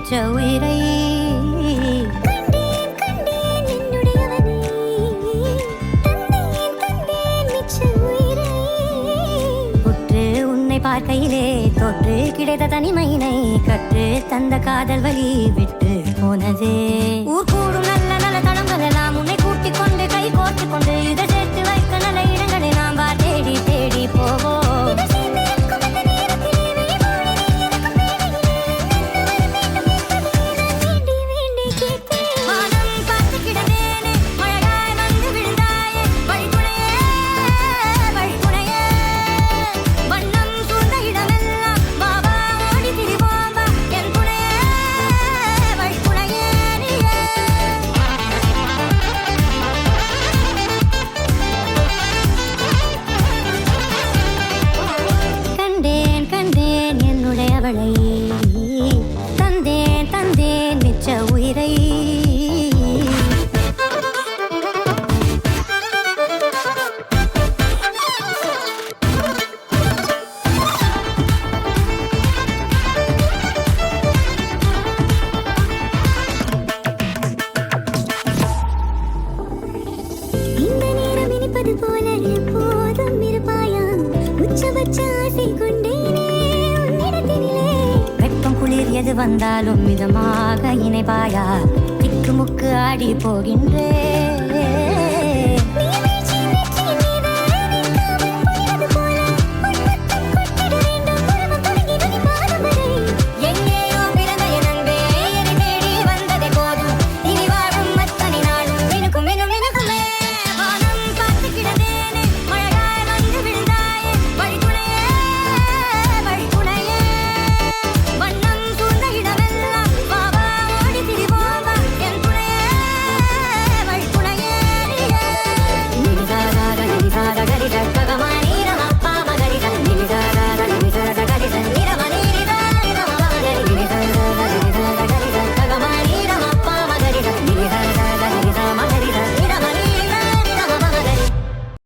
மிச்ச உயிரை பார்க்கையிலே தொற்று கிடைத்த தனிமையினை கற்று தந்த காதல் வழி விட்டு போனதே. ஊர் கூடும் நல்ல நல்ல தளங்கள் எல்லாம் உன்னை கூட்டிக் கொண்டு கை கோர்த்து கொண்டு இதை சேர்த்து வைக்க நல்ல இடங்களை நாம் தேடி தேடி போவோம். தந்தேன் தந்தேன் மிச்ச உயிரை இந்த நேரம் இனிப்பது போல எப்போதும் இருப்பாயா உச்சபட்ச ஆசை கொண்டேனே குளிர் எது வந்தாலும் மிதமாக இணைப்பாயா திக்கு முக்கு ஆடி போகின்றே.